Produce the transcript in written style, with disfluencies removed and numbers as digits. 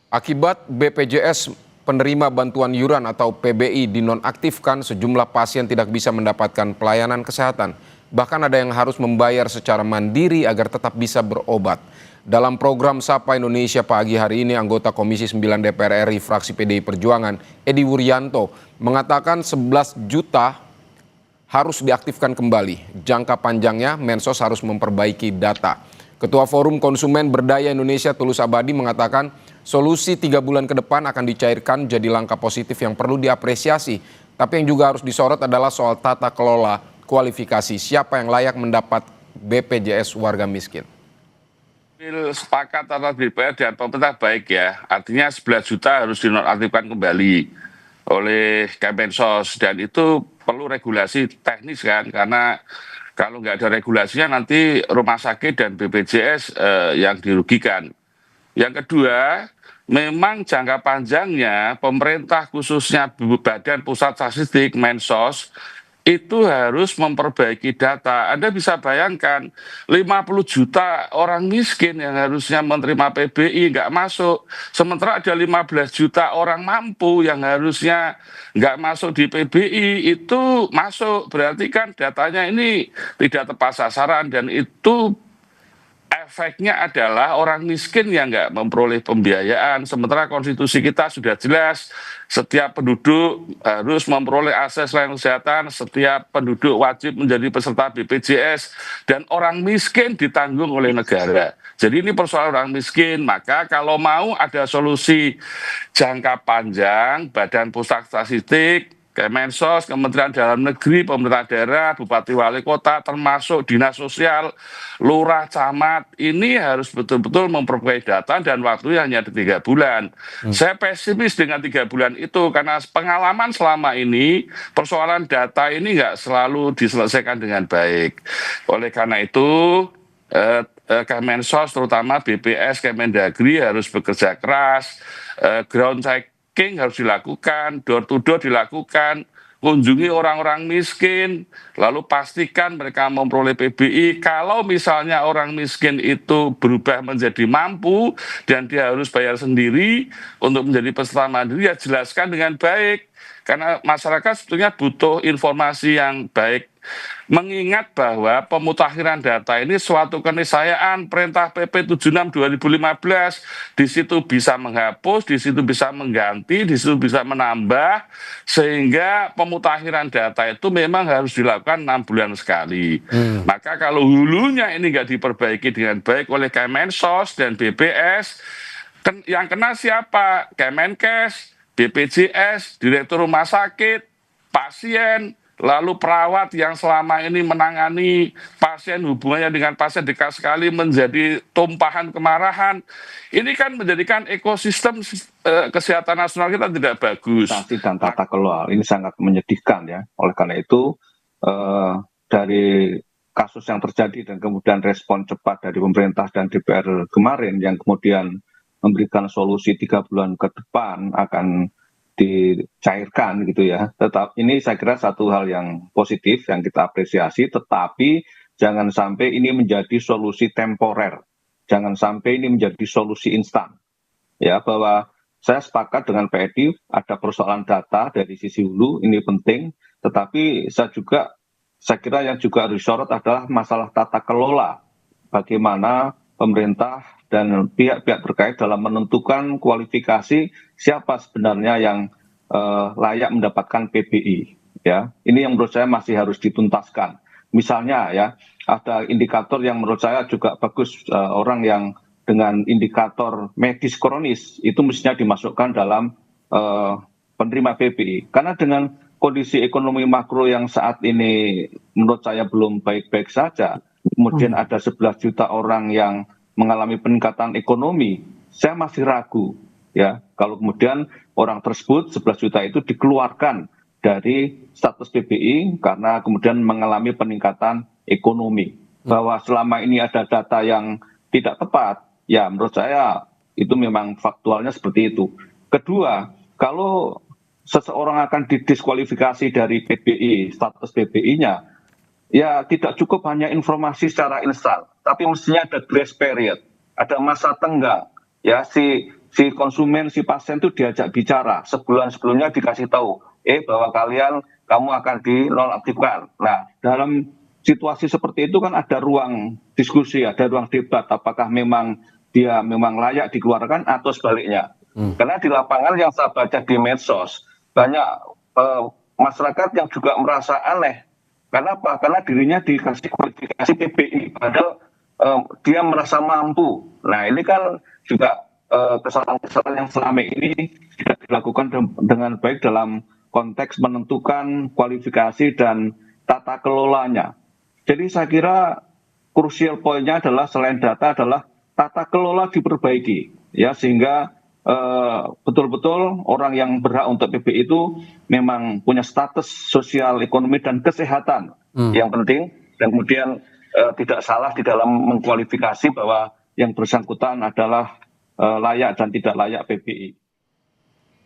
Akibat BPJS penerima bantuan iuran atau PBI dinonaktifkan, sejumlah pasien tidak bisa mendapatkan pelayanan kesehatan. Bahkan ada yang harus membayar secara mandiri agar tetap bisa berobat. Dalam program Sapa Indonesia pagi hari ini, anggota Komisi 9 DPR RI fraksi PDI Perjuangan, Edi Wuryanto, mengatakan 11 juta harus diaktifkan kembali. Jangka panjangnya, Mensos harus memperbaiki data. Ketua Forum Konsumen Berdaya Indonesia Tulus Abadi mengatakan solusi 3 bulan ke depan akan dicairkan jadi langkah positif yang perlu diapresiasi. Tapi yang juga harus disorot adalah soal tata kelola kualifikasi siapa yang layak mendapat BPJS warga miskin. Sepakat antara DPR dan pemerintah baik ya, artinya 11 juta harus dinonaktifkan kembali oleh Kemensos dan itu perlu regulasi teknis kan, karena kalau nggak ada regulasinya nanti rumah sakit dan BPJS yang dirugikan. Yang kedua, memang jangka panjangnya pemerintah khususnya Badan Pusat Statistik Mensos itu harus memperbaiki data. Anda bisa bayangkan 50 juta orang miskin yang harusnya menerima PBI nggak masuk. Sementara ada 15 juta orang mampu yang harusnya nggak masuk di PBI itu masuk. Berarti kan datanya ini tidak tepat sasaran dan itu efeknya adalah orang miskin yang nggak memperoleh pembiayaan. Sementara konstitusi kita sudah jelas, setiap penduduk harus memperoleh akses layanan kesehatan, setiap penduduk wajib menjadi peserta BPJS, dan orang miskin ditanggung oleh negara. Jadi ini persoalan orang miskin, maka kalau mau ada solusi jangka panjang, Badan Pusat Statistik, Kemensos, Kementerian Dalam Negeri, pemerintah daerah, bupati wali kota, termasuk dinas sosial, lurah, camat, ini harus betul-betul memperbaiki data dan waktunya hanya di 3 bulan. Saya pesimis dengan 3 bulan itu karena pengalaman selama ini persoalan data ini nggak selalu diselesaikan dengan baik. Oleh karena itu, Kemensos terutama BPS, Kemendagri harus bekerja keras, ground check harus dilakukan, door to door dilakukan, kunjungi orang-orang miskin, lalu pastikan mereka memperoleh PBI. Kalau misalnya orang miskin itu berubah menjadi mampu dan dia harus bayar sendiri untuk menjadi peserta mandiri, ya jelaskan dengan baik. Karena masyarakat sebetulnya butuh informasi yang baik. Mengingat bahwa pemutakhiran data ini suatu keniscayaan Perintah PP 76 2015, di situ bisa menghapus, di situ bisa mengganti, di situ bisa menambah, sehingga pemutakhiran data itu memang harus dilakukan 6 bulan sekali. Maka kalau hulunya ini nggak diperbaiki dengan baik oleh Kemensos dan BPS, yang kena siapa? Kemenkes, BPJS, Direktur Rumah Sakit, pasien, lalu perawat yang selama ini menangani pasien, hubungannya dengan pasien dekat sekali menjadi tumpahan kemarahan. Ini kan menjadikan ekosistem kesehatan nasional kita tidak bagus. Dan tata kelola ini sangat menyedihkan ya. Oleh karena itu dari kasus yang terjadi dan kemudian respon cepat dari pemerintah dan DPR kemarin yang kemudian memberikan solusi 3 bulan ke depan akan dicairkan gitu ya. Tetap ini saya kira satu hal yang positif yang kita apresiasi, tetapi jangan sampai ini menjadi solusi temporer. Jangan sampai ini menjadi solusi instan. Ya, bahwa saya sepakat dengan Pak Edi, ada persoalan data dari sisi hulu, ini penting, tetapi saya kira yang juga harus disorot adalah masalah tata kelola. Bagaimana pemerintah dan pihak-pihak terkait dalam menentukan kualifikasi siapa sebenarnya yang layak mendapatkan PBI. Ya, ini yang menurut saya masih harus dituntaskan. Misalnya ya, ada indikator yang menurut saya juga bagus, orang yang dengan indikator medis kronis itu mestinya dimasukkan dalam penerima PBI. Karena dengan kondisi ekonomi makro yang saat ini menurut saya belum baik-baik saja, kemudian ada 11 juta orang yang mengalami peningkatan ekonomi, saya masih ragu ya kalau kemudian orang tersebut 11 juta itu dikeluarkan dari status PBI karena kemudian mengalami peningkatan ekonomi. Bahwa selama ini ada data yang tidak tepat, ya menurut saya itu memang faktualnya seperti itu. Kedua, kalau seseorang akan didiskualifikasi dari PBI, status PBI-nya, ya tidak cukup hanya informasi secara instan, tapi mestinya ada grace period, ada masa tenggang. Ya, si si konsumen, si pasien itu diajak bicara. Sebulan sebelumnya dikasih tahu, bahwa kamu akan dinonaktifkan. Nah, dalam situasi seperti itu kan ada ruang diskusi, ada ruang debat. Apakah memang dia memang layak dikeluarkan atau sebaliknya. Karena di lapangan yang saya baca di medsos, banyak masyarakat yang juga merasa aneh. Karena apa? Karena dirinya dikasih kualifikasi PBI, padahal dia merasa mampu. Nah, ini kan juga kesalahan-kesalahan yang selama ini tidak dilakukan dengan baik dalam konteks menentukan kualifikasi dan tata kelolanya. Jadi saya kira krusial poinnya adalah selain data adalah tata kelola diperbaiki, ya, sehingga betul-betul orang yang berhak untuk PBI itu memang punya status sosial, ekonomi, dan kesehatan yang penting, dan kemudian tidak salah di dalam mengkualifikasi bahwa yang bersangkutan adalah layak dan tidak layak PBI.